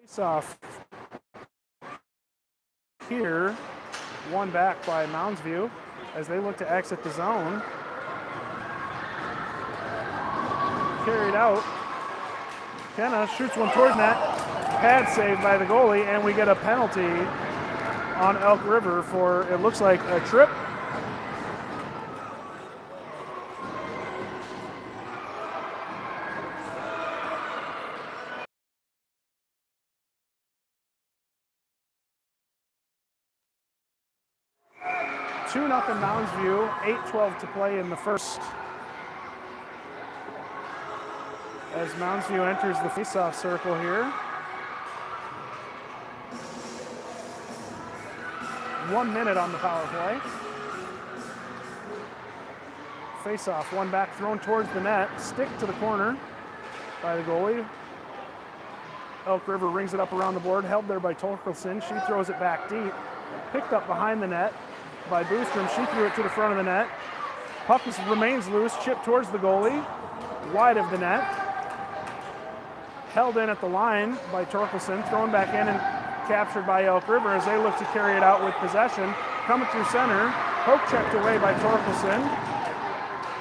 Face off here, one back by Mounds View as they look to exit the zone. Carried out. Kenna shoots one towards net. Pad saved by the goalie, and we get a penalty on Elk River for, it looks like, a trip. Two nothing Mounds View, 8:12 to play in the first. As Mounds View enters the faceoff circle here. 1 minute on the power play. Faceoff, one back thrown towards the net, stick to the corner by the goalie. Elk River rings it up around the board, held there by Torkelson. She throws it back deep, picked up behind the net by Boostrom. She threw it to the front of the net. Puck remains loose, chipped towards the goalie, wide of the net. Held in at the line by Torkelson, thrown back in and captured by Elk River as they look to carry it out with possession. Coming through center, poke checked away by Torkelson.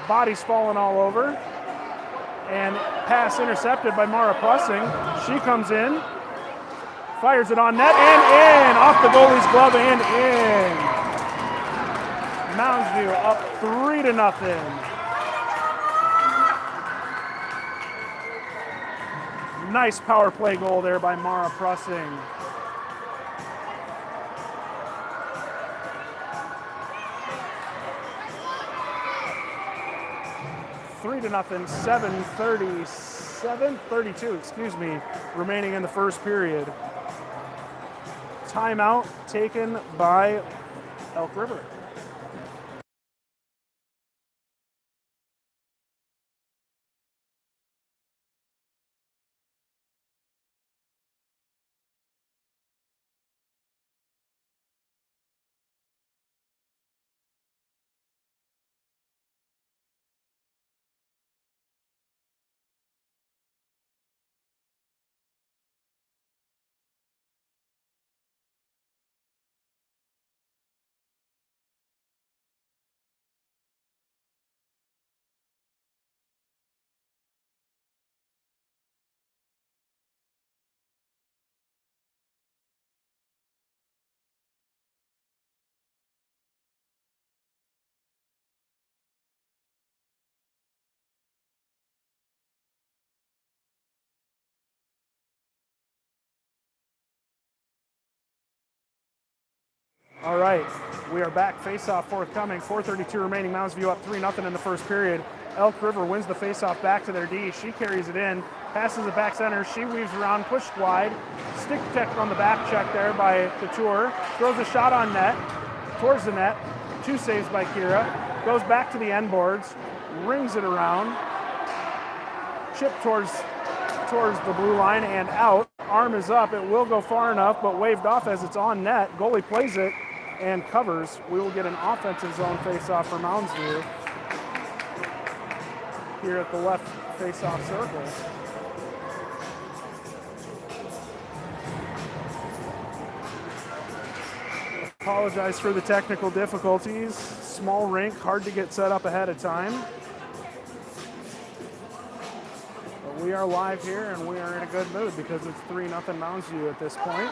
Bodies falling all over. And pass intercepted by Mara Plussing. She comes in, fires it on net and in, off the goalie's glove and in. Mounds View up 3-0. Nice power play goal there by Mara Plussing. Three to nothing, 7:32 remaining in the first period. Timeout taken by Elk River. All right, we are back. Face-off forthcoming. 4:32 remaining. Mounds View up 3-0 in the first period. Elk River wins the face-off back to their D. She carries it in, passes it back center. She weaves around, pushed wide. Stick check on the back check there by Couture. Throws a shot on net, towards the net. Two saves by Kira. Goes back to the end boards, rings it around. Chip towards the blue line and out. Arm is up. It will go far enough, but waved off as it's on net. Goalie plays it and covers. We will get an offensive zone face-off for Mounds View here at the left face-off circle. Apologize for the technical difficulties. Small rink, hard to get set up ahead of time. But we are live here and we are in a good mood because it's 3-0 Mounds View at this point.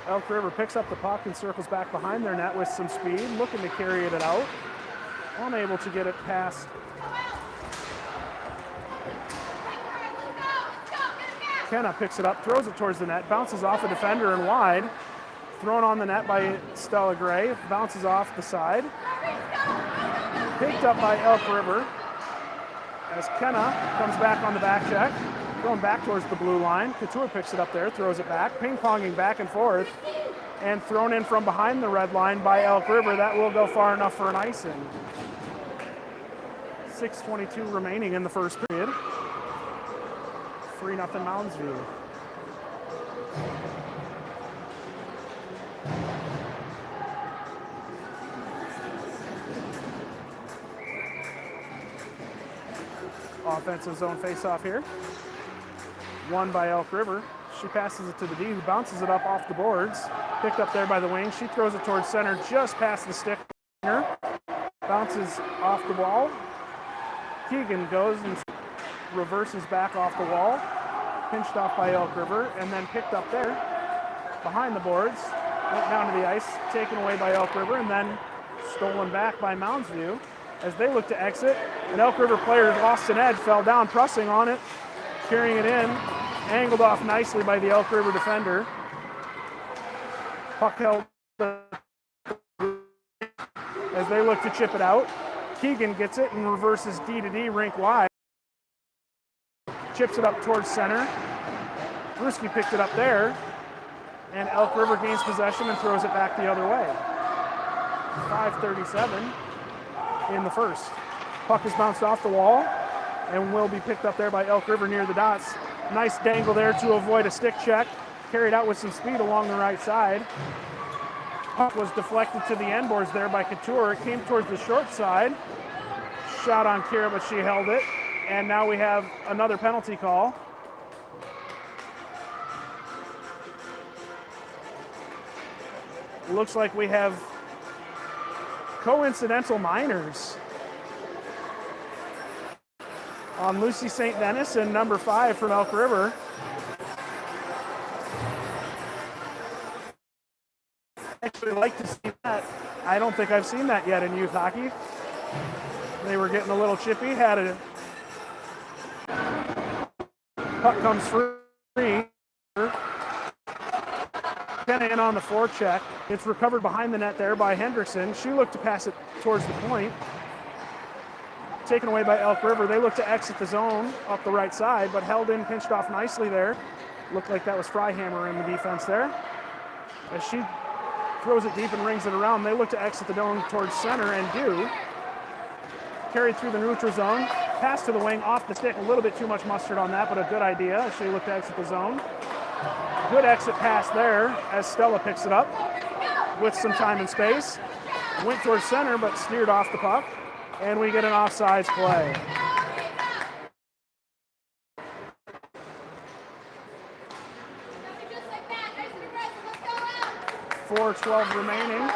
Elk River picks up the puck and circles back behind their net with some speed, looking to carry it out. Unable to get it past. Kenna picks it up, throws it towards the net, bounces off a defender and wide. Thrown on the net by Stella Gray, bounces off the side. Picked up by Elk River as Kenna comes back on the back check. Going back towards the blue line. Couture picks it up there, throws it back, ping-ponging back and forth, and thrown in from behind the red line by Elk River. That will go far enough for an icing. 6:22 remaining in the first period. 3-0 Mounds View. Offensive zone face-off here. won by Elk River. She passes it to the D, who bounces it up off the boards. Picked up there by the wing. She throws it towards center, just past the stick. Bounces off the wall. Keegan goes and reverses back off the wall. Pinched off by Elk River, and then picked up there behind the boards. Went down to the ice, taken away by Elk River, and then stolen back by Mounds View as they look to exit. An Elk River player lost an edge, fell down, pressing on it, carrying it in, angled off nicely by the Elk River defender. Puck held as they look to chip it out. Keegan gets it and reverses D to D, rink wide. Chips it up towards center. Brewski picked it up there, and Elk River gains possession and throws it back the other way. 5:37 in the first. Puck is bounced off the wall and will be picked up there by Elk River near the dots. Nice dangle there to avoid a stick check. Carried out with some speed along the right side. Puck was deflected to the end boards there by Couture. It came towards the short side. Shot on Kira, but she held it. And now we have another penalty call. It looks like we have coincidental minors on Lucy St. Denis and number 5 from Elk River. I actually like to see that. I don't think I've seen that yet in youth hockey. They were getting a little chippy, had a puck comes free. Penna in on the forecheck. It's recovered behind the net there by Hendrickson. She looked to pass it towards the point. Taken away by Elk River. They look to exit the zone up the right side, but held in, pinched off nicely there. Looked like that was Freihammer in the defense there. As she throws it deep and rings it around, they look to exit the zone towards center and do. Carried through the neutral zone. Pass to the wing, off the stick. A little bit too much mustard on that, but a good idea as she looked to exit the zone. Good exit pass there as Stella picks it up with some time and space. Went towards center, but steered off the puck. And we get an offsides play. .4:12 remaining.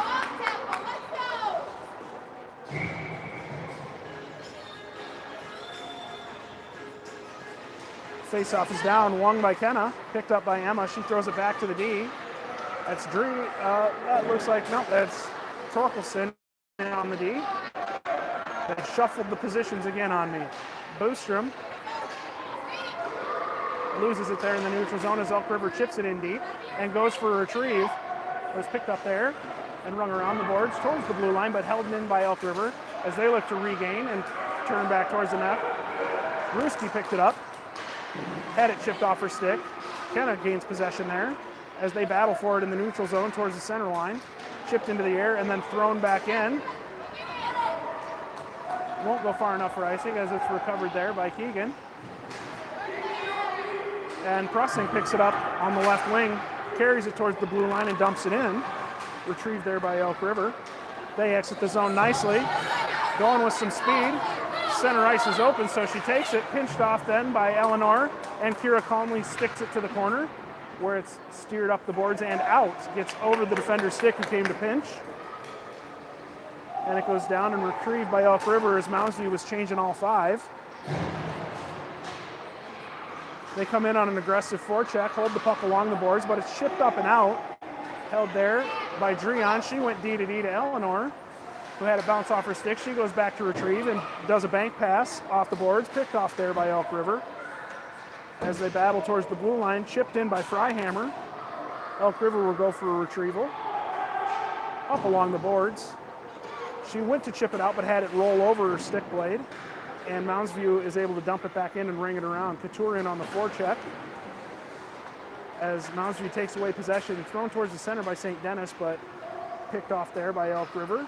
Faceoff is down, won by Kenna, picked up by Emma. She throws it back to the D. That's Dree. That looks like, no, that's Torkelson on the D. They shuffled the positions again on me. Boostrom loses it there in the neutral zone as Elk River chips it in deep and goes for a retrieve. It was picked up there and rung around the boards towards the blue line, but held in by Elk River as they look to regain and turn back towards the net. Brewski picked it up, had it chipped off her stick. Kenna gains possession there as they battle for it in the neutral zone towards the center line. Chipped into the air and then thrown back in. Won't go far enough for icing as it's recovered there by Keegan. And Pressing picks it up on the left wing, carries it towards the blue line and dumps it in. Retrieved there by Elk River. They exit the zone nicely, going with some speed. Center ice is open, so she takes it, pinched off then by Eleanor, and Kira calmly sticks it to the corner, where it's steered up the boards and out. Gets over the defender's stick who came to pinch. And it goes down and retrieved by Elk River as Moundsview was changing all 5. They come in on an aggressive forecheck, hold the puck along the boards, but it's chipped up and out. Held there by Dreon. She went D to D to Eleanor, who had it bounce off her stick. She goes back to retrieve and does a bank pass off the boards, picked off there by Elk River. As they battle towards the blue line, chipped in by Freihammer. Elk River will go for a retrieval. Up along the boards. She went to chip it out, but had it roll over her stick blade. And Moundsview is able to dump it back in and ring it around. Couture in on the forecheck. As Moundsview takes away possession, thrown towards the center by St. Denis, but picked off there by Elk River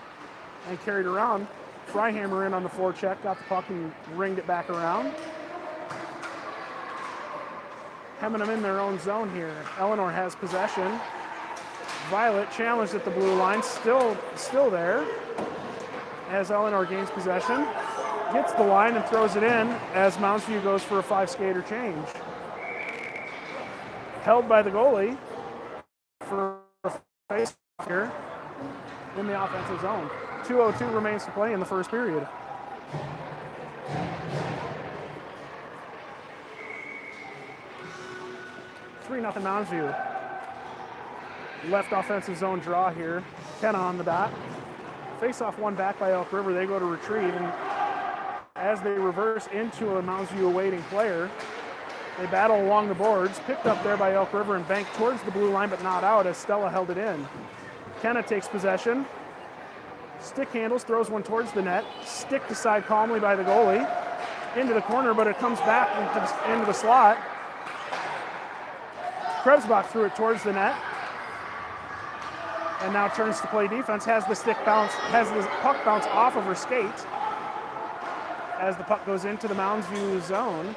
and carried around. Freihammer in on the forecheck, got the puck and ringed it back around. Hemming them in their own zone here. Eleanor has possession. Violet challenged at the blue line, still there. As Eleanor gains possession, gets the line and throws it in as Moundsview goes for a 5-skater change. held by the goalie for a face here in the offensive zone. 2:02 remains to play in the first period. Three nothing Mounds View. Left offensive zone draw here. Kenna on the dot. Face off one back by Elk River. They go to retrieve, and as they reverse into a Mounds View awaiting player, they battle along the boards. Picked up there by Elk River and banked towards the blue line, but not out as Stella held it in. Kenna takes possession. Stick handles, throws one towards the net. Sticked aside calmly by the goalie. Into the corner, but it comes back into the slot. Krebsbach threw it towards the net. And now turns to play defense. Has the puck bounce off of her skate as the puck goes into the Mounds View zone.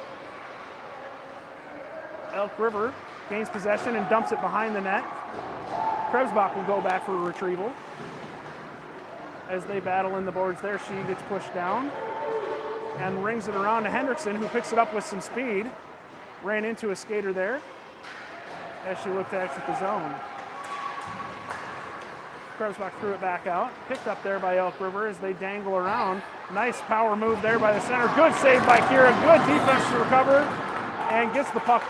Elk River gains possession and dumps it behind the net. Krebsbach will go back for a retrieval. As they battle in the boards there, she gets pushed down and rings it around to Hendrickson, who picks it up with some speed. Ran into a skater there as she looked to exit the zone. Krebsbach threw it back out. Picked up there by Elk River as they dangle around. Nice power move there by the center. Good save by Kira. Good defense to recover and gets the puck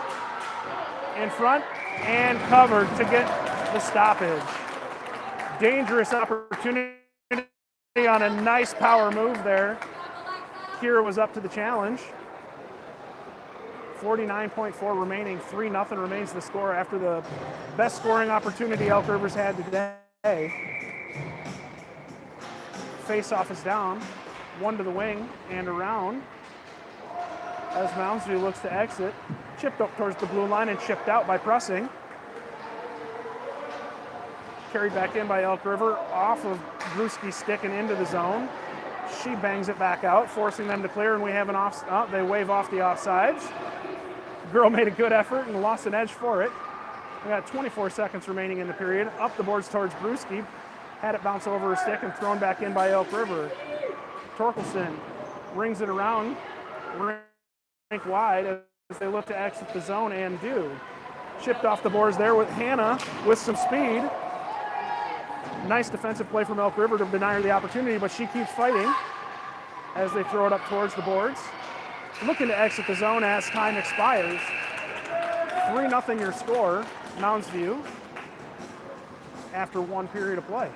in front and covered to get the stoppage. Dangerous opportunity on a nice power move there. Kira was up to the challenge. 49.4 remaining. 3-0 remains the score after the best scoring opportunity Elk River's had today. Face-off is down. One to the wing and around as Mounds View looks to exit. Chipped up towards the blue line and chipped out by Pressing. Carried back in by Elk River off of Brewski's stick and into the zone. She bangs it back out, forcing them to clear, and we have an they wave off the offsides. Girl made a good effort and lost an edge for it. We got 24 seconds remaining in the period. Up the boards towards Brewski. Had it bounce over her stick and thrown back in by Elk River. Torkelson rings it around, rink wide as they look to exit the zone and do. Chipped off the boards there with Hannah with some speed. Nice defensive play from Elk River to deny her the opportunity, but she keeps fighting as they throw it up towards the boards. Looking to exit the zone as time expires. 3-0 your score, Mounds View, after one period of play.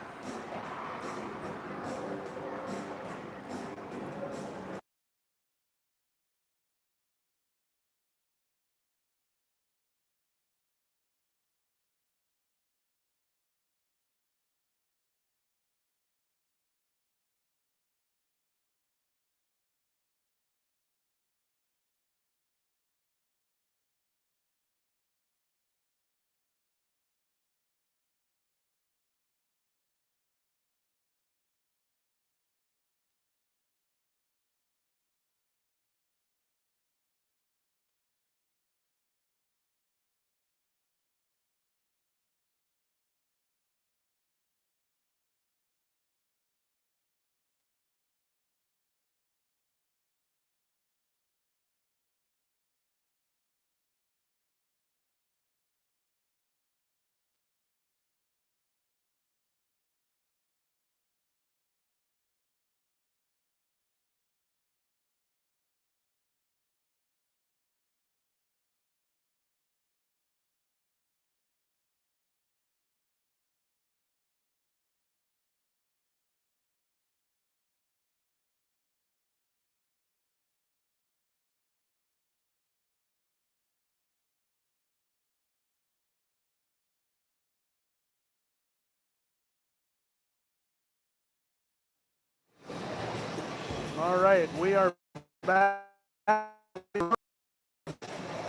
All right, we are back.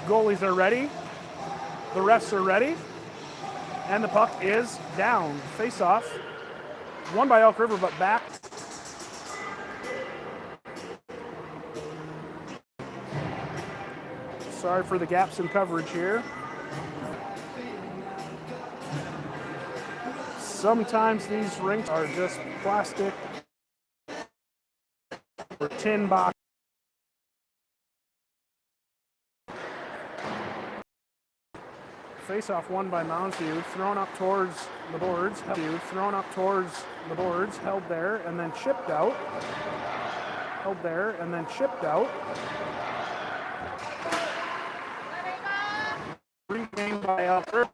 Goalies are ready. The refs are ready. And the puck is down. Face off. Won by Elk River, but back. Sorry for the gaps in coverage here. Sometimes these rinks are just plastic or tin box. Face-off won by Mounds View, thrown up towards the boards, held there, and then chipped out. Regained by Elk River.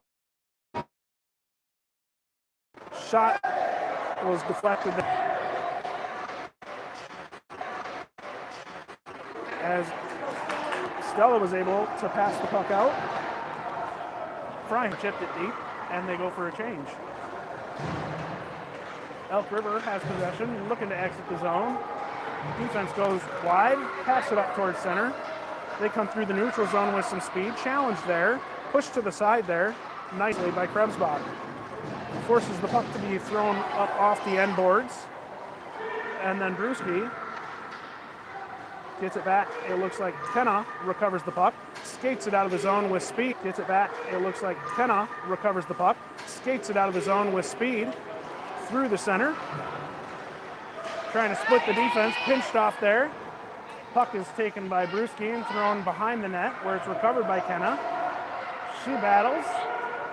Shot was deflected as Stella was able to pass the puck out. Fry chipped it deep, and they go for a change. Elk River has possession, looking to exit the zone. Defense goes wide, pass it up towards center. They come through the neutral zone with some speed. Challenge there, pushed to the side there, nicely by Krebsbach. Forces the puck to be thrown up off the end boards. And then Brewski gets it back. It looks like Kenna recovers the puck. Skates it out of the zone with speed. Gets it back. It looks like Kenna recovers the puck. Skates it out of the zone with speed through the center. Trying to split the defense. Pinched off there. Puck is taken by Brewski and thrown behind the net where it's recovered by Kenna. She battles.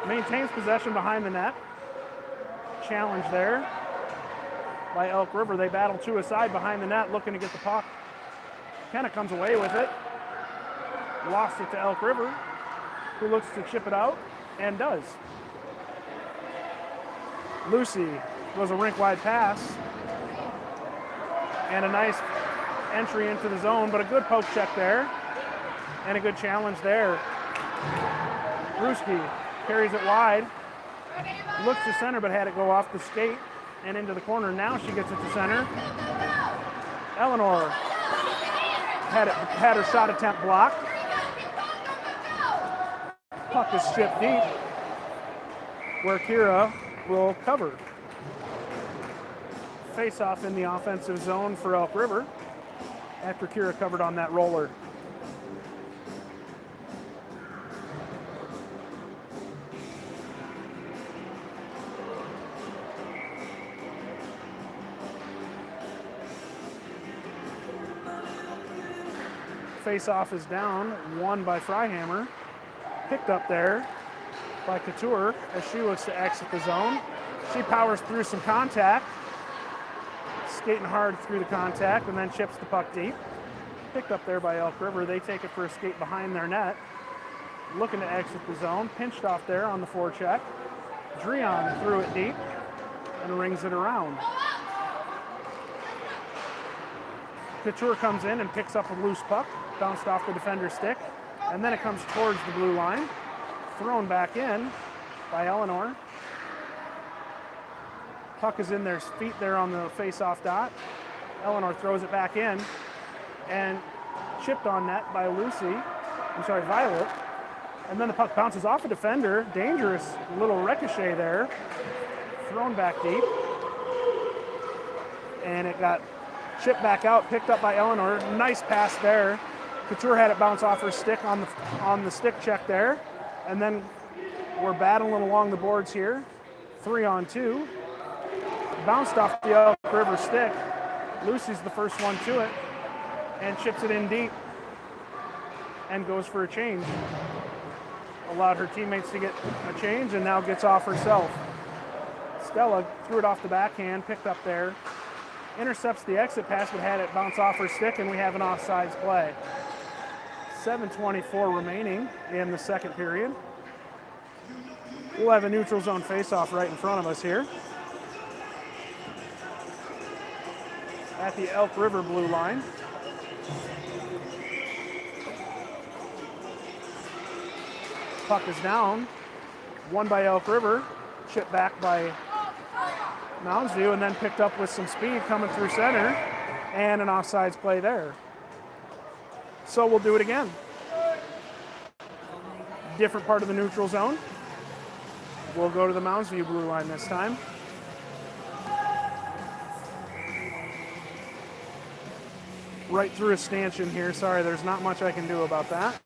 Maintains possession behind the net. Challenge there by Elk River. They battle to a side behind the net looking to get the puck. Kenna comes away with it. Lost it to Elk River, who looks to chip it out and does. Lucy was a rink-wide pass and a nice entry into the zone, but a good poke check there and a good challenge there. Brewski carries it wide, looks to center but had it go off the skate and into the corner. Now she gets it to center. Eleanor had her shot attempt blocked. Puck is chipped deep where Kira will cover. Face-off in the offensive zone for Elk River after Kira covered on that roller. Face-off is down, won by Freihammer. Picked up there by Couture as she looks to exit the zone. She powers through some contact, skating hard through the contact, and then chips the puck deep. Picked up there by Elk River. They take it for a skate behind their net. Looking to exit the zone. Pinched off there on the forecheck. Dreon threw it deep and rings it around. Couture comes in and picks up a loose puck. Bounced off the defender's stick. And then it comes towards the blue line. Thrown back in by Eleanor. Puck is in their feet there on the face-off dot. Eleanor throws it back in and chipped on net by Violet. And then the puck bounces off a defender. Dangerous little ricochet there. Thrown back deep. And it got chipped back out, picked up by Eleanor. Nice pass there. Couture had it bounce off her stick on the stick check there. And then we're battling along the boards here. 3-on-2. Bounced off the Elk River stick. Lucy's the first one to it and chips it in deep and goes for a change. Allowed her teammates to get a change and now gets off herself. Stella threw it off the backhand, picked up there. Intercepts the exit pass but had it bounce off her stick and we have an offsides play. 7:24 remaining in the second period. We'll have a neutral zone face-off right in front of us here. At the Elk River blue line. Puck is down. Won by Elk River. Chipped back by Mounds View and then picked up with some speed coming through center. And an offsides play there. So we'll do it again. Different part of the neutral zone. We'll go to the Mounds View blue line this time. Right through a stanchion here. Sorry, there's not much I can do about that.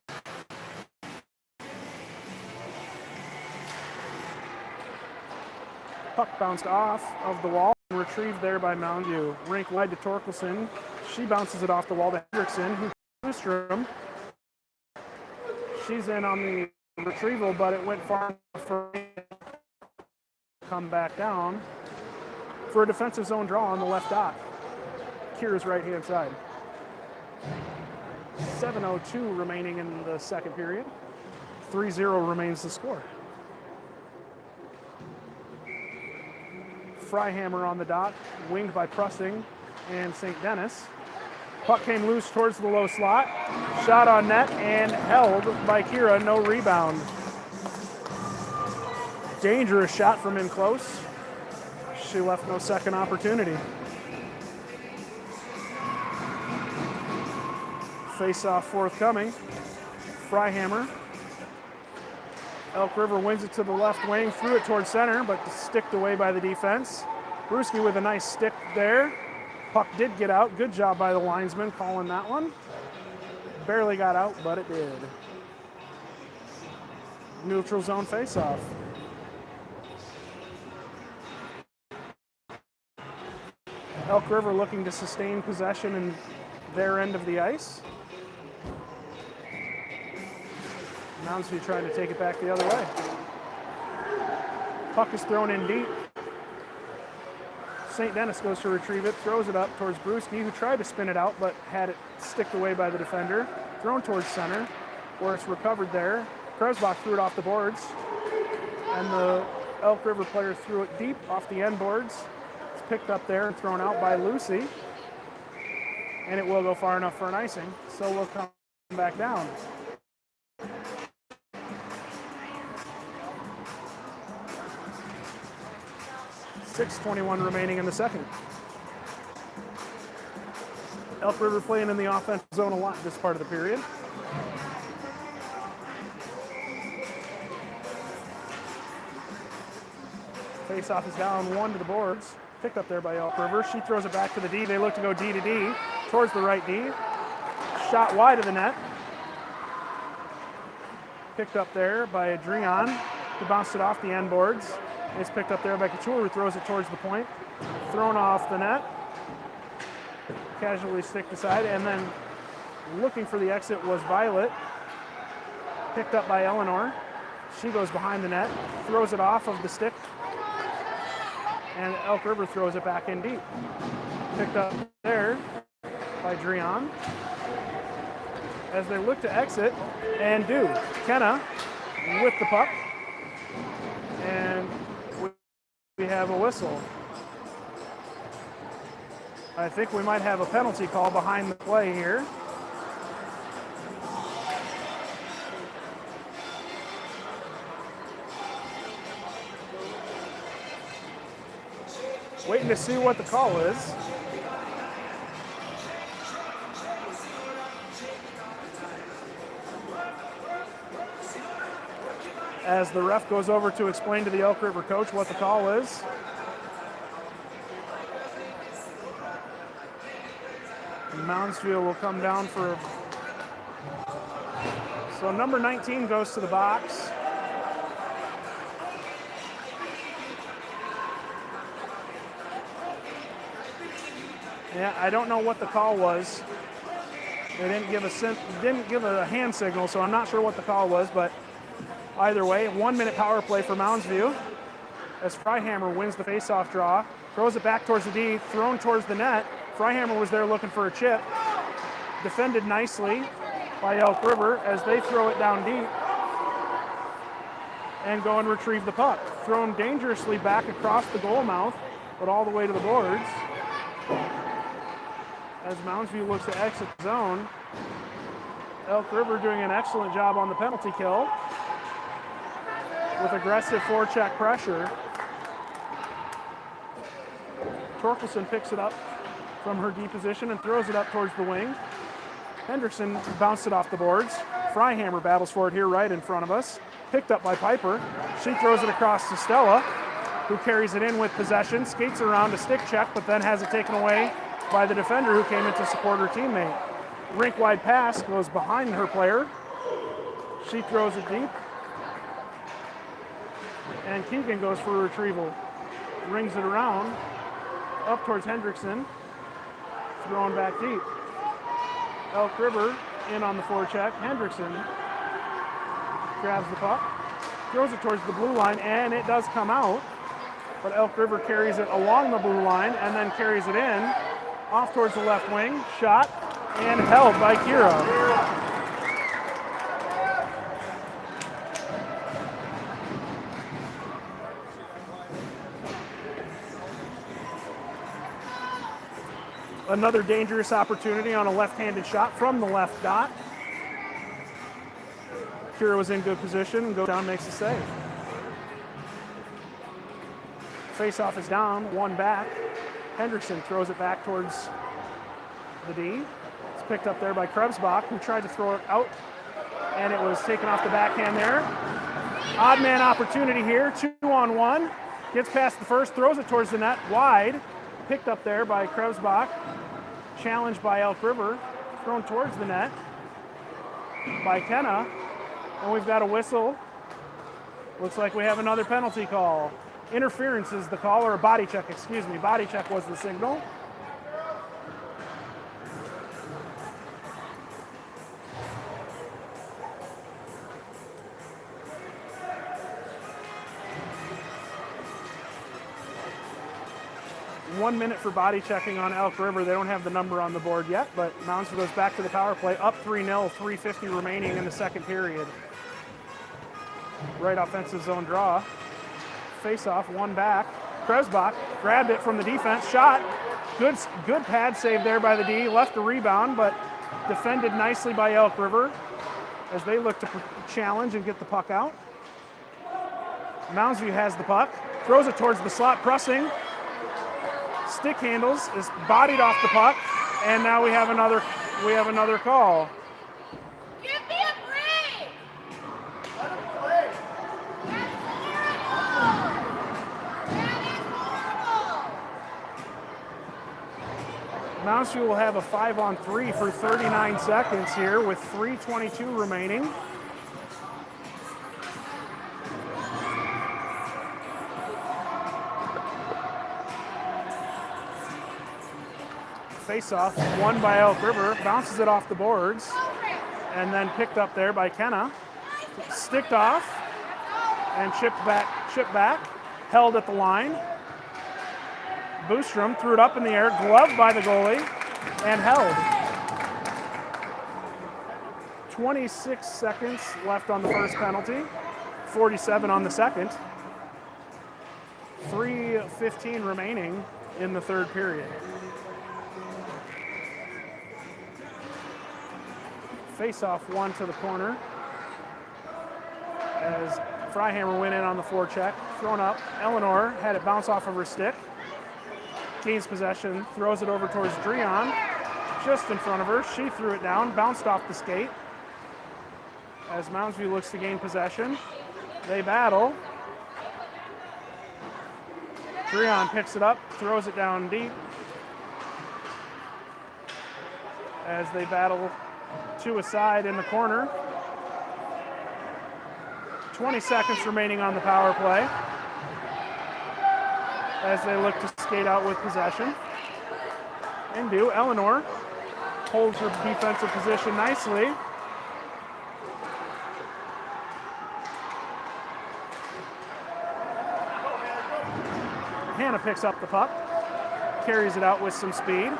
Puck bounced off of the wall and retrieved there by Mound View. Rink wide to Torkelson. She bounces it off the wall to Hendrickson, who Nystrom. She's in on the retrieval, but it went far enough for come back down for a defensive zone draw on the left dot. Kira's right-hand side. 7:02 remaining in the second period. 3-0 remains the score. Freihammer on the dot, winged by Prusting and St. Denis. Puck came loose towards the low slot. Shot on net and held by Kira, no rebound. Dangerous shot from in close. She left no second opportunity. Face-off forthcoming. Freihammer. Elk River wins it to the left wing, threw it towards center, but sticked away by the defense. Brewski with a nice stick there. Puck did get out. Good job by the linesman calling that one. Barely got out, but it did. Neutral zone face-off. Elk River looking to sustain possession in their end of the ice. Moundsview trying to take it back the other way. Puck is thrown in deep. St. Denis goes to retrieve it, throws it up towards Brewski, who tried to spin it out, but had it sticked away by the defender. Thrown towards center, where it's recovered there. Krebsbach threw it off the boards, and the Elk River player threw it deep off the end boards. It's picked up there and thrown out by Lucy, and it will go far enough for an icing, so we'll come back down. .6:21 remaining in the second. Elk River playing in the offensive zone a lot this part of the period. Face-off is down one to the boards. Picked up there by Elk River. She throws it back to the D. They look to go D to D towards the right D. Shot wide of the net. Picked up there by Adrian, who bounced it off the end boards. It's picked up there by Couture, who throws it towards the point. Thrown off the net. Casually sticked aside, and then looking for the exit was Violet. Picked up by Eleanor. She goes behind the net, throws it off of the stick, and Elk River throws it back in deep. Picked up there by Drian. As they look to exit, and do. Kenna with the puck. And we have a whistle. I think we might have a penalty call behind the play here. Waiting to see what the call is. As the ref goes over to explain to the Elk River coach what the call is. Moundsview will come down for... So number 19 goes to the box. Yeah, I don't know what the call was. They didn't give a hand signal, so I'm not sure what the call was, but either way, 1 minute power play for Moundsview as Freihammer wins the faceoff draw, throws it back towards the D, thrown towards the net. Freihammer was there looking for a chip. Defended nicely by Elk River as they throw it down deep and go and retrieve the puck. Thrown dangerously back across the goal mouth, but all the way to the boards. As Moundsview looks to exit the zone, Elk River doing an excellent job on the penalty kill with aggressive forecheck pressure. Torkelson picks it up from her D position and throws it up towards the wing. Hendrickson bounced it off the boards. Freihammer battles for it here right in front of us. Picked up by Piper. She throws it across to Stella, who carries it in with possession, skates around a stick check, but then has it taken away by the defender who came in to support her teammate. Rink-wide pass goes behind her player. She throws it deep. And Keegan goes for a retrieval. Rings it around, up towards Hendrickson. Thrown back deep. Elk River in on the forecheck. Hendrickson grabs the puck, throws it towards the blue line, and it does come out. But Elk River carries it along the blue line and then carries it in, off towards the left wing, shot, and held by Kira. Another dangerous opportunity on a left-handed shot from the left dot. Kira was in good position and goes down, makes a save. Face-off is down, one back. Hendrickson throws it back towards the D. It's picked up there by Krebsbach, who tried to throw it out, and it was taken off the backhand there. Odd man opportunity here, 2-on-1. Gets past the first, throws it towards the net, wide. Picked up there by Krebsbach. Challenged by Elk River. Thrown towards the net by Kenna. And we've got a whistle. Looks like we have another penalty call. Interference is the call, or a body check, excuse me. Body check was the signal. One minute for body checking on Elk River. They don't have the number on the board yet, but Moundsville goes back to the power play, up 3-0, 3:50 remaining in the second period. Right offensive zone draw. Face-off, one back. Krebsbach grabbed it from the defense, shot. Good pad save there by the D, left a rebound, but defended nicely by Elk River as they look to challenge and get the puck out. Moundsview has the puck, throws it towards the slot, pressing. Stick handles, is bodied off the puck, and now we have another call. Give me a break! Let him play. Moundsview will have a 5-on-3 for 39 seconds here with 3:22 remaining. Face-off, won by Elk River, bounces it off the boards, and then picked up there by Kenna. Sticked off and chipped back, held at the line. Boostrom threw it up in the air, gloved by the goalie, and held. 26 seconds left on the first penalty, 47 on the second. 3:15 remaining in the third period. Face-off, one to the corner as Freihammer went in on the forecheck. Thrown up. Eleanor had it bounce off of her stick. Gains possession, throws it over towards Dreon. Just in front of her. She threw it down, bounced off the skate. As Moundsview looks to gain possession, they battle. Dreon picks it up, throws it down deep. As they battle to a side in the corner. 20 seconds remaining on the power play as they look to skate out with possession. Indu, Eleanor holds her defensive position nicely. Hannah picks up the puck, carries it out with some speed.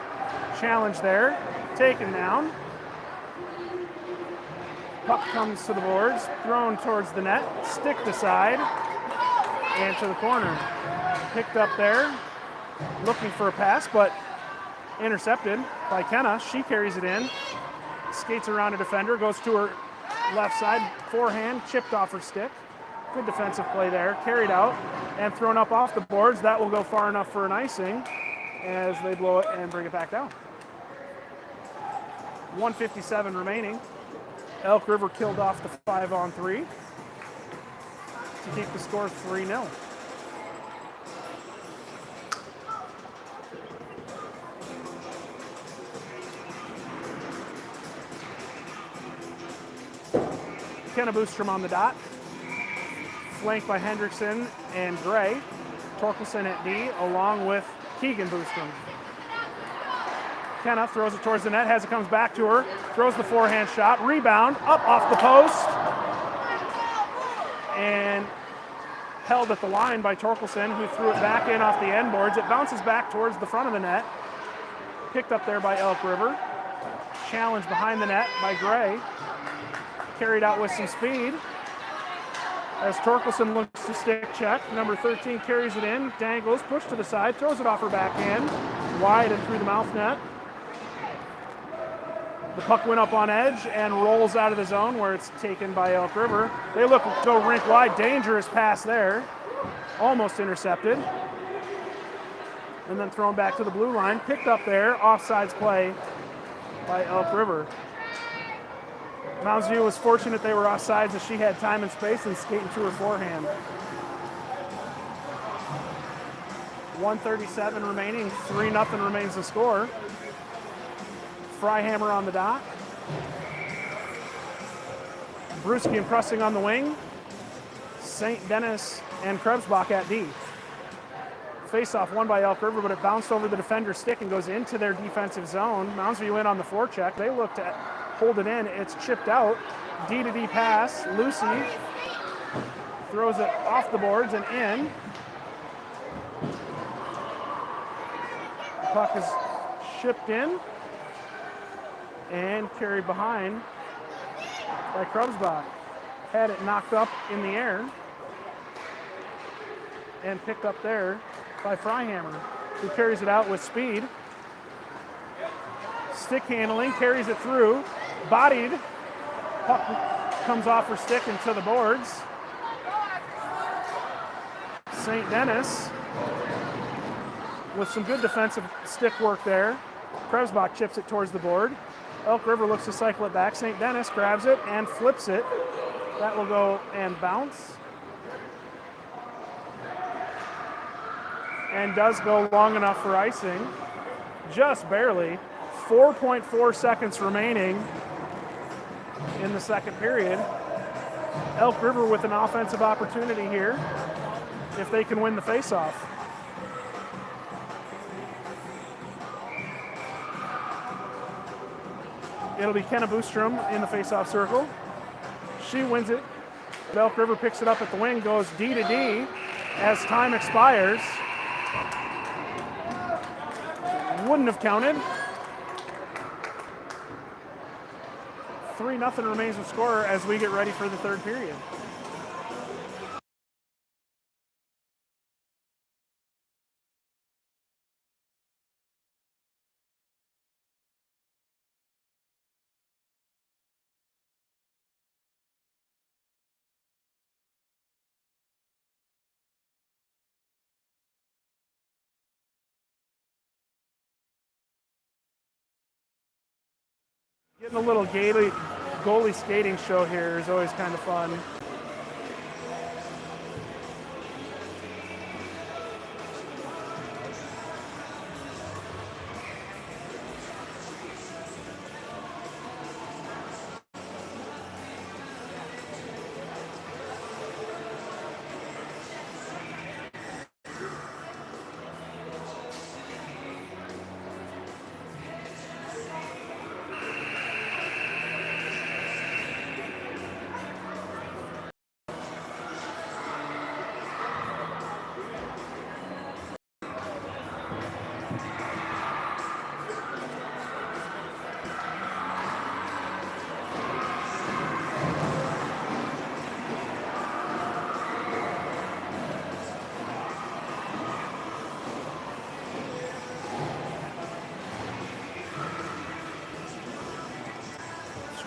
Challenge there, taken down. Puck comes to the boards, thrown towards the net, sticked aside, and to the corner. Picked up there, looking for a pass, but intercepted by Kenna. She carries it in, skates around a defender, goes to her left side, forehand, chipped off her stick. Good defensive play there, carried out, and thrown up off the boards. That will go far enough for an icing as they blow it and bring it back down. 1:57 remaining. Elk River killed off the 5-on-3 to keep the score 3-0. Kenna Boostrom on the dot, flanked by Hendrickson and Gray. Torkelson at D, along with Keegan Boostrom. Kenna throws it towards the net, as it comes back to her, throws the forehand shot, rebound, up off the post, and held at the line by Torkelson, who threw it back in off the end boards. It bounces back towards the front of the net. Picked up there by Elk River. Challenged behind the net by Gray. Carried out with some speed. As Torkelson looks to stick check, number 13 carries it in, dangles, pushed to the side, throws it off her backhand, wide and through the mouth net. The puck went up on edge and rolls out of the zone where it's taken by Elk River. They look to go rink wide, dangerous pass there, almost intercepted. And then thrown back to the blue line, picked up there, offsides play by Elk River. Mounds View was fortunate they were offsides as she had time and space and skating to her forehand. 1:37 remaining, 3-0 remains the score. Freihammer on the dot. Brewski and Pressing on the wing. St. Denis and Krebsbach at D. Face-off won by Elk River, but it bounced over the defender's stick and goes into their defensive zone. Mounds View in on the forecheck. They look to hold it in. It's chipped out. D-to-D pass. Lucy throws it off the boards and in. The puck is shipped in and carried behind by Krebsbach. Had it knocked up in the air and picked up there by Freihammer, who carries it out with speed. Stick handling, carries it through, bodied, puck comes off her stick and to the boards. St. Denis with some good defensive stick work there. Krebsbach chips it towards the board. Elk River looks to cycle it back. St. Denis grabs it and flips it. That will go and bounce. And does go long enough for icing. Just barely. 4.4 seconds remaining in the second period. Elk River with an offensive opportunity here if they can win the faceoff. It'll be Kenna Boostrom in the faceoff circle. She wins it. Elk River picks it up at the wing, goes D to D as time expires. Wouldn't have counted. 3-0 remains the score as we get ready for the third period. Getting a little goalie skating show here is always kind of fun.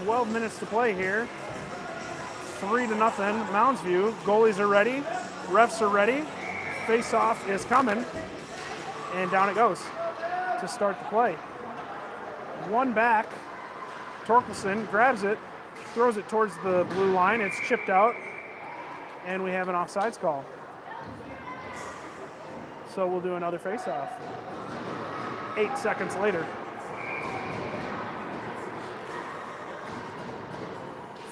.12 minutes to play here. 3-0, Mounds View. Goalies are ready. Refs are ready. Face-off is coming. And down it goes to start the play. One back. Torkelson grabs it, throws it towards the blue line. It's chipped out. And we have an offsides call. So we'll do another face-off. 8 seconds later.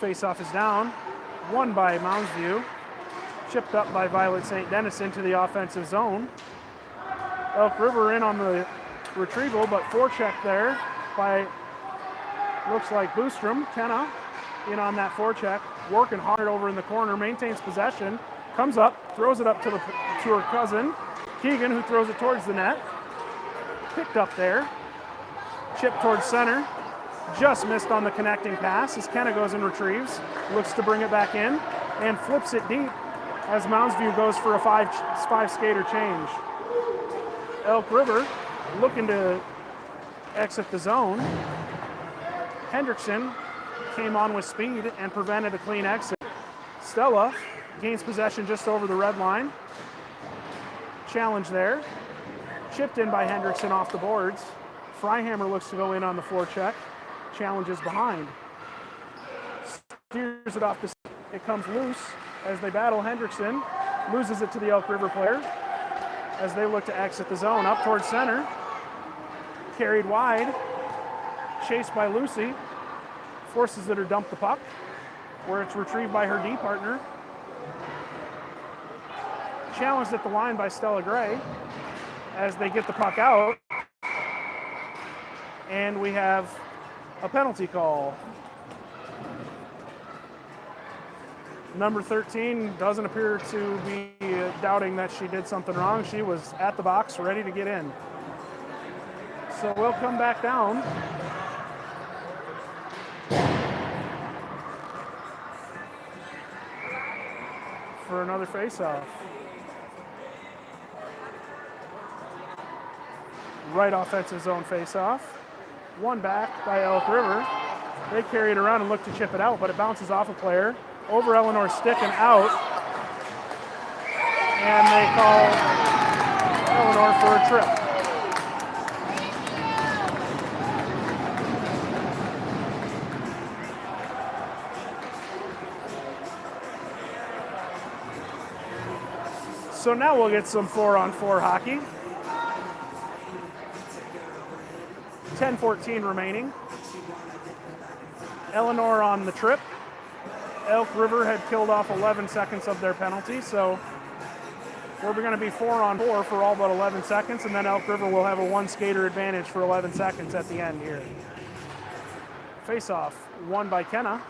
Face-off is down, won by Mounds View, chipped up by Violet St. Denis into the offensive zone. Elk River in on the retrieval, but forecheck there by, looks like Boostrom. Kenna in on that forecheck. working hard over in the corner, maintains possession, comes up, throws it up to her cousin, Keegan, who throws it towards the net. Picked up there. Chip towards center. Just missed on the connecting pass as Kenna goes and retrieves. Looks to bring it back in and flips it deep as Mounds View goes for a five skater change. Elk River looking to exit the zone. Hendrickson came on with speed and prevented a clean exit. Stella gains possession just over the red line. Challenge there. Chipped in by Hendrickson off the boards. Freihammer looks to go in on the forecheck. Challenges behind. Steers it off the. It comes loose as they battle. Hendrickson loses it to the Elk River player as they look to exit the zone. Up towards center. Carried wide. Chased by Lucy. Forces it to dump the puck, where it's retrieved by her D partner. Challenged at the line by Stella Gray as they get the puck out. And we have a penalty call. Number 13 doesn't appear to be doubting that she did something wrong. She was at the box, ready to get in. So we'll come back down. For another face-off. Right offensive zone face-off. One back by Elk River. They carry it around and look to chip it out, but it bounces off a player. Over Eleanor's stick and out. And they call Eleanor for a trip. So now we'll get some 4-on-4 hockey. 10:14 remaining. Eleanor on the trip. Elk River had killed off 11 seconds of their penalty, so we're going to be 4-on-4 for all but 11 seconds, and then Elk River will have a one skater advantage for 11 seconds at the end here. Face-off, won by Kenna.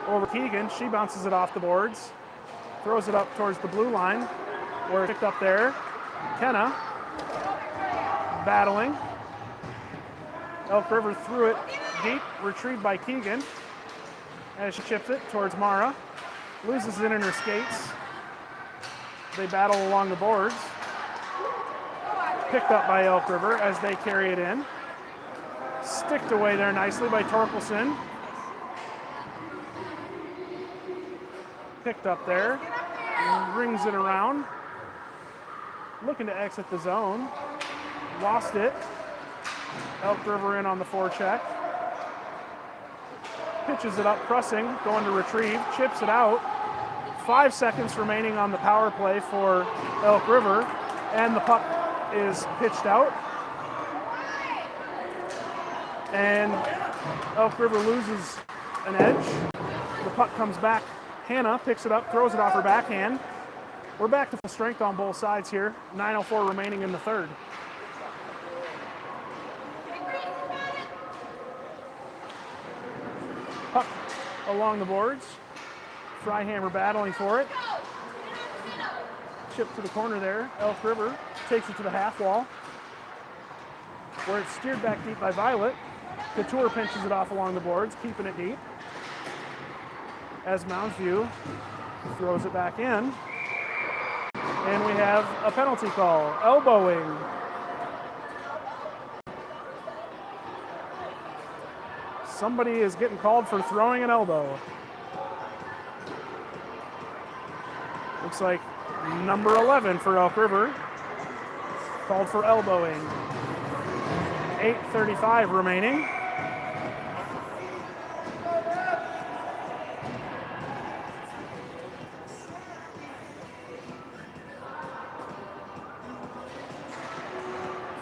Over Keegan, she bounces it off the boards. Throws it up towards the blue line, where it's picked up there. Kenna battling. Elk River threw it deep, retrieved by Keegan as she chips it towards Mara. Loses it in her skates. They battle along the boards. Picked up by Elk River as they carry it in. Sticked away there nicely by Torkelson. Picked up there, rings it around, looking to exit the zone, lost it. Elk River in on the forecheck, pitches it up, pressing, going to retrieve, chips it out. 5 seconds remaining on the power play for Elk River, and the puck is pitched out. And Elk River loses an edge. The puck comes back. Hannah picks it up, throws it off her backhand. We're back to full strength on both sides here. 9:04 remaining in the third. Puck along the boards. Freihammer battling for it. Chip to the corner there. Elk River takes it to the half wall, where it's steered back deep by Violet. Couture pinches it off along the boards, keeping it deep. As Mounds View throws it back in. And we have a penalty call, elbowing. Somebody is getting called for throwing an elbow. Looks like number 11 for Elk River, called for elbowing. 8:35 remaining.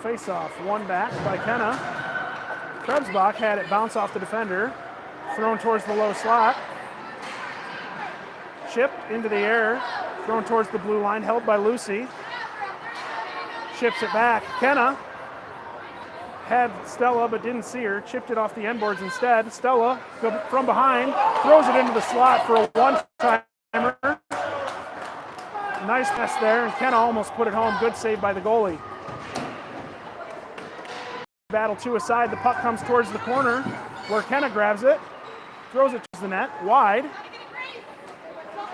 Face-off, one back by Kenna. Krebsbach had it bounce off the defender, thrown towards the low slot. Chipped into the air, thrown towards the blue line, held by Lucy. Chips it back. Kenna had Stella but didn't see her, chipped it off the end boards instead. Stella, from behind, throws it into the slot for a one-timer. Nice pass there, and Kenna almost put it home. Good save by the goalie. Battle two aside, the puck comes towards the corner where Kenna grabs it, throws it to the net, wide.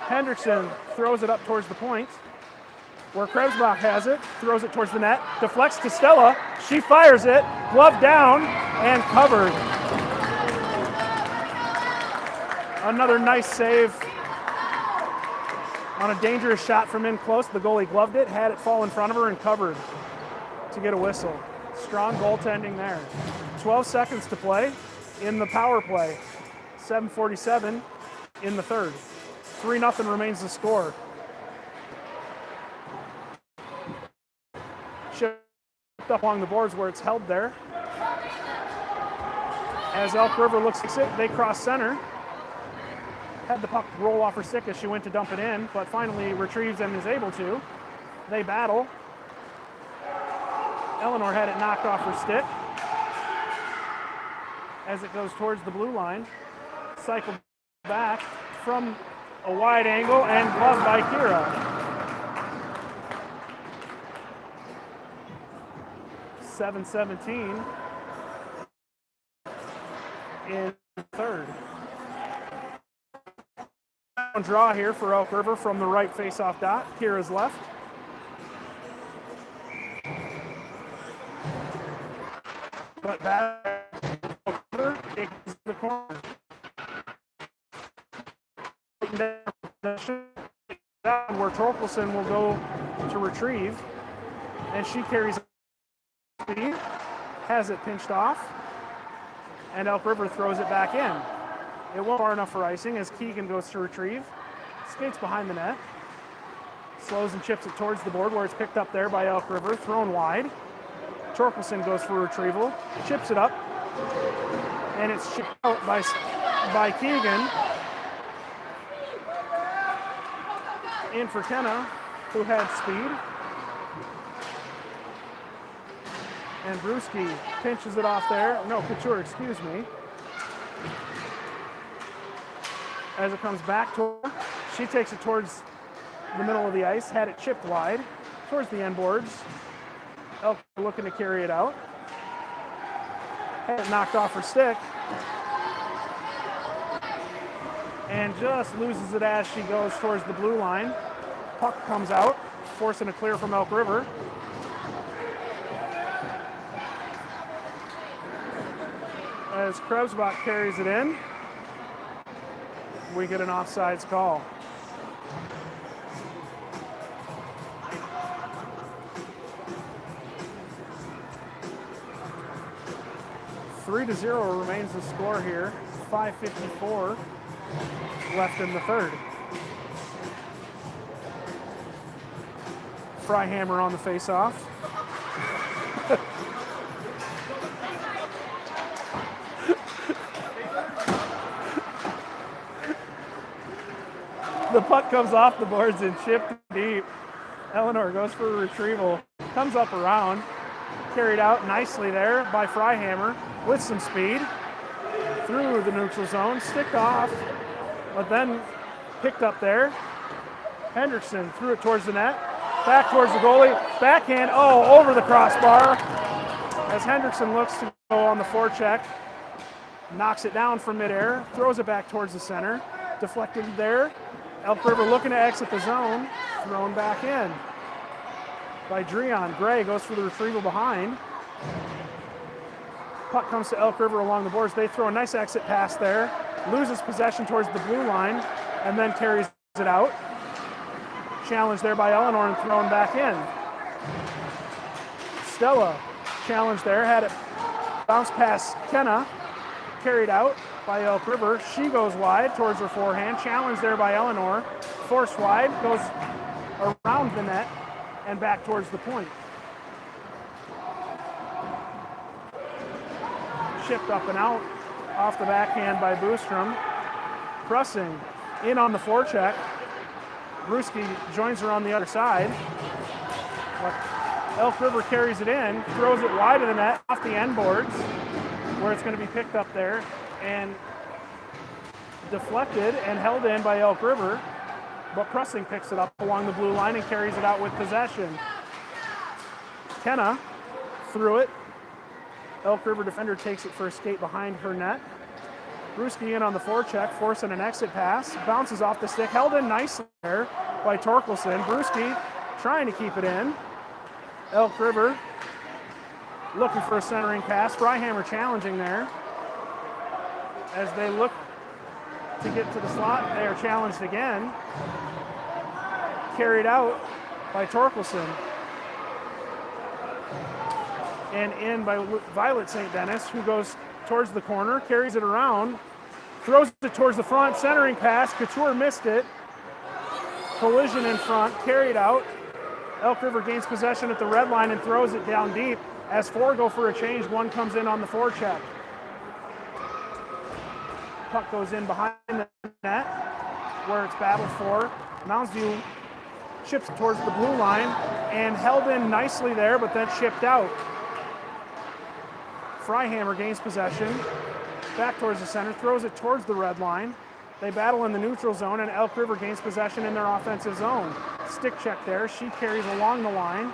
Hendrickson throws it up towards the point where Krebsbach has it, throws it towards the net, deflects to Stella, she fires it, glove down, and covered. Another nice save on a dangerous shot from in close. The goalie gloved it, had it fall in front of her, and covered to get a whistle. Strong goaltending there. 12 seconds to play in the power play. 7:47 in the third. 3-0 remains the score. Shipped up along the boards where it's held there. As Elk River looks to it, they cross center. Had the puck roll off her stick as she went to dump it in, but finally retrieves and is able to. They battle. Eleanor had it knocked off her stick as it goes towards the blue line. Cycled back from a wide angle and gloved by Kira. 7:17 in third. Draw here for Elk River from the right face-off dot. Kira's left. But back takes the corner. Where Torkelson will go to retrieve, and she carries speed, has it pinched off, and Elk River throws it back in. It won't far enough for icing as Keegan goes to retrieve, skates behind the net, slows and chips it towards the board where it's picked up there by Elk River, thrown wide. Torkelson goes for retrieval, chips it up, and it's chipped out by Keegan. In for Kenna, who had speed. And Brewski pinches it off there. No, Couture, excuse me. As it comes back to her, she takes it towards the middle of the ice, had it chipped wide towards the end boards. Elk looking to carry it out. Had it knocked off her stick. And just loses it as she goes towards the blue line. Puck comes out, forcing a clear from Elk River. As Krebsbach carries it in, we get an offsides call. Three to 0 remains the score here. 5:54 left in the third. Freihammer on the face-off. The puck comes off the boards and chipped deep. Eleanor goes for a retrieval. Comes up around. Carried out nicely there by Freihammer with some speed. Through the neutral zone. Sticked off. But then picked up there. Hendrickson threw it towards the net. Back towards the goalie. Backhand. Oh, over the crossbar. As Hendrickson looks to go on the forecheck. Knocks it down from midair. Throws it back towards the center. Deflected there. Elk River looking to exit the zone. Thrown back in by Dreon. Gray goes for the retrieval behind. Puck comes to Elk River along the boards. They throw a nice exit pass there. Loses possession towards the blue line and then carries it out. Challenged there by Eleanor and thrown back in. Stella challenged there. Had it bounce past Kenna. Carried out by Elk River. She goes wide towards her forehand. Challenged there by Eleanor. Forced wide. Goes around the net and back towards the point. Shipped up and out off the backhand by Boostrom. Pressing in on the forecheck. Brewski joins her on the other side. Elk River carries it in, throws it wide of the net, off the end boards, where it's going to be picked up there and deflected and held in by Elk River, but Pressing picks it up along the blue line and carries it out with possession. Kenna threw it. Elk River defender takes it for a skate behind her net. Brewski in on the forecheck, forcing an exit pass. Bounces off the stick, held in nicely there by Torkelson. Brewski trying to keep it in. Elk River looking for a centering pass. Freihammer challenging there. As they look to get to the slot, they are challenged again. Carried out by Torkelson. And in by Violet St. Denis, who goes towards the corner, carries it around, throws it towards the front, centering pass. Couture missed it. Collision in front, carried out. Elk River gains possession at the red line and throws it down deep. As four go for a change, one comes in on the forecheck. Puck goes in behind the net, where it's battled for. Mounds View chips towards the blue line and held in nicely there, but then chipped out. Freihammer gains possession, back towards the center, throws it towards the red line. They battle in the neutral zone, and Elk River gains possession in their offensive zone. Stick check there. She carries along the line,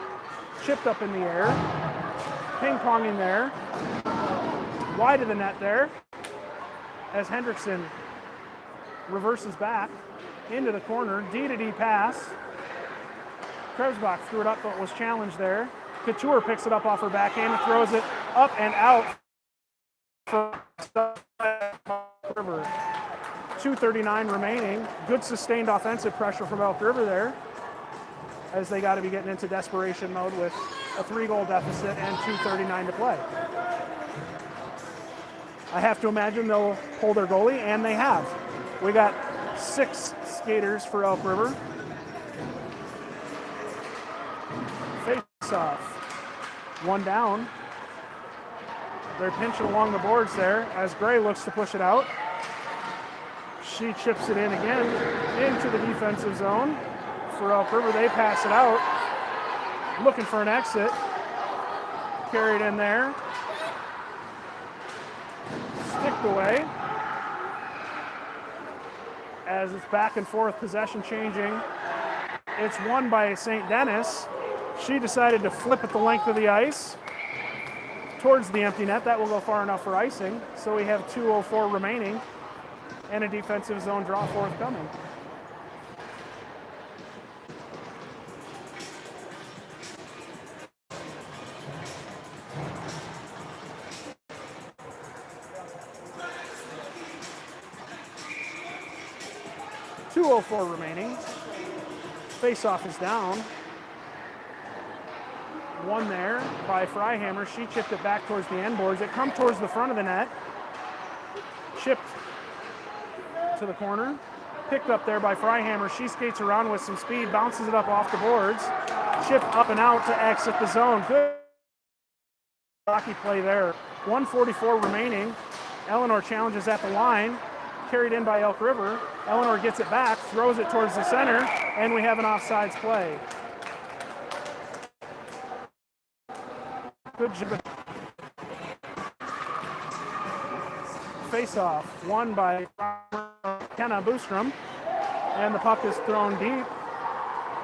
chipped up in the air, ping pong in there, wide of the net there, as Hendrickson reverses back into the corner. D-to-D pass. Krebsbach threw it up, but was challenged there. Couture picks it up off her backhand and throws it up and out for River. 2:39 remaining. Good sustained offensive pressure from Elk River there, as they got to be getting into desperation mode with a 3-goal deficit and 2:39 to play. I have to imagine they'll pull their goalie, and they have. We got 6 skaters for Elk River. Face off. One down. They're pinching along the boards there as Gray looks to push it out. She chips it in again into the defensive zone for Elk River. They pass it out. Looking for an exit. Carried in there. Sticked away. As it's back and forth, possession changing. It's won by St. Denis. She decided to flip at the length of the ice towards the empty net. That will go far enough for icing. So we have 2:04 remaining and a defensive zone draw forthcoming. .204 remaining. Face-off is down. One there by Freihammer. She chipped it back towards the end boards. It comes towards the front of the net. Chipped to the corner. Picked up there by Freihammer. She skates around with some speed, bounces it up off the boards. Chipped up and out to exit the zone. Good hockey play there. 1:44 remaining. Eleanor challenges at the line. Carried in by Elk River. Eleanor gets it back, throws it towards the center, and we have an offsides play. Good job. Face-off, won by Kenna Boostrom, and the puck is thrown deep,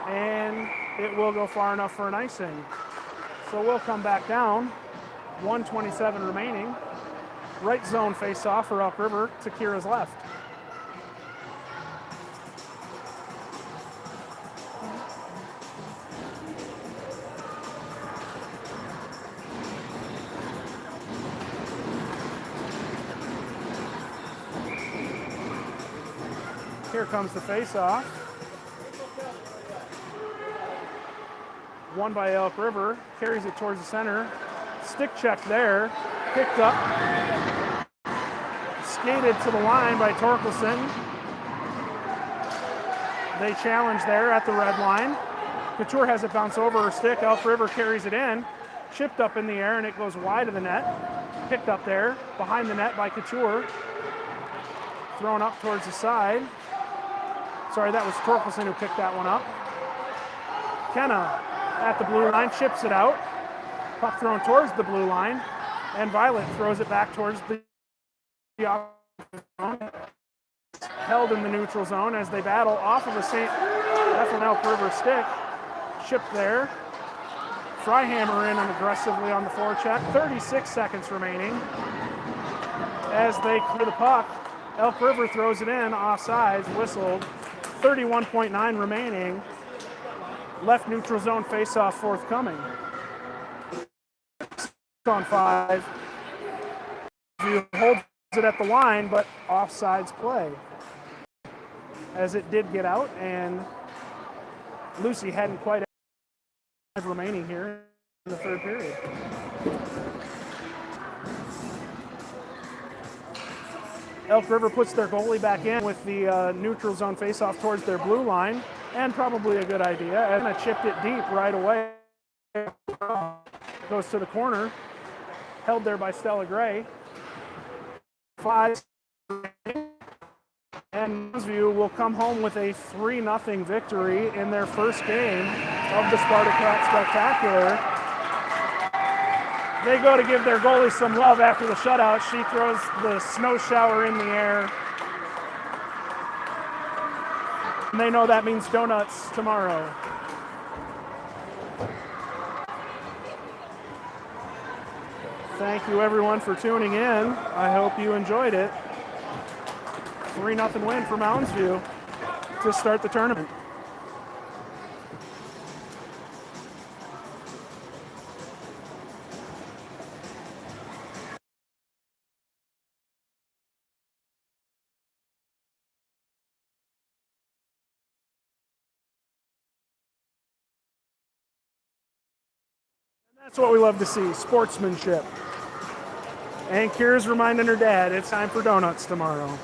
and it will go far enough for an icing. So we'll come back down. 1:27 remaining. Right zone face-off for Elk River to Kira's left. Here comes the face-off. Won by Elk River, carries it towards the center. Stick check there, picked up, skated to the line by Torkelson. They challenge there at the red line. Couture has it bounce over her stick. Elk River carries it in, chipped up in the air, and it goes wide of the net. Picked up there, behind the net by Couture. Thrown up towards the side. Sorry, that was Torkelson who picked that one up. Kenna at the blue line, chips it out. Puck thrown towards the blue line, and Violet throws it back towards the offensive zone. Held in the neutral zone as they battle off of a Elk River stick. Chip there. Freihammer in and aggressively on the forecheck. 36 seconds remaining. As they clear the puck, Elk River throws it in, offsides, whistled. 31.9 remaining. Left neutral zone faceoff forthcoming. On 5. He holds it at the line, but offsides play. As it did get out, and Lucy hadn't quite remaining here in the third period. Elk River puts their goalie back in with the neutral zone faceoff towards their blue line, and probably a good idea. And chipped it deep right away. Goes to the corner, held there by Stella Gray. 5. And Moundsview will come home with a 3-0 victory in their first game of the Spartacat Spectacular. They go to give their goalie some love after the shutout. She throws the snow shower in the air. And they know that means donuts tomorrow. Thank you everyone for tuning in. I hope you enjoyed it. 3-0 win for Moundsview to start the tournament. That's what we love to see, sportsmanship. And Kira's reminding her dad it's time for donuts tomorrow.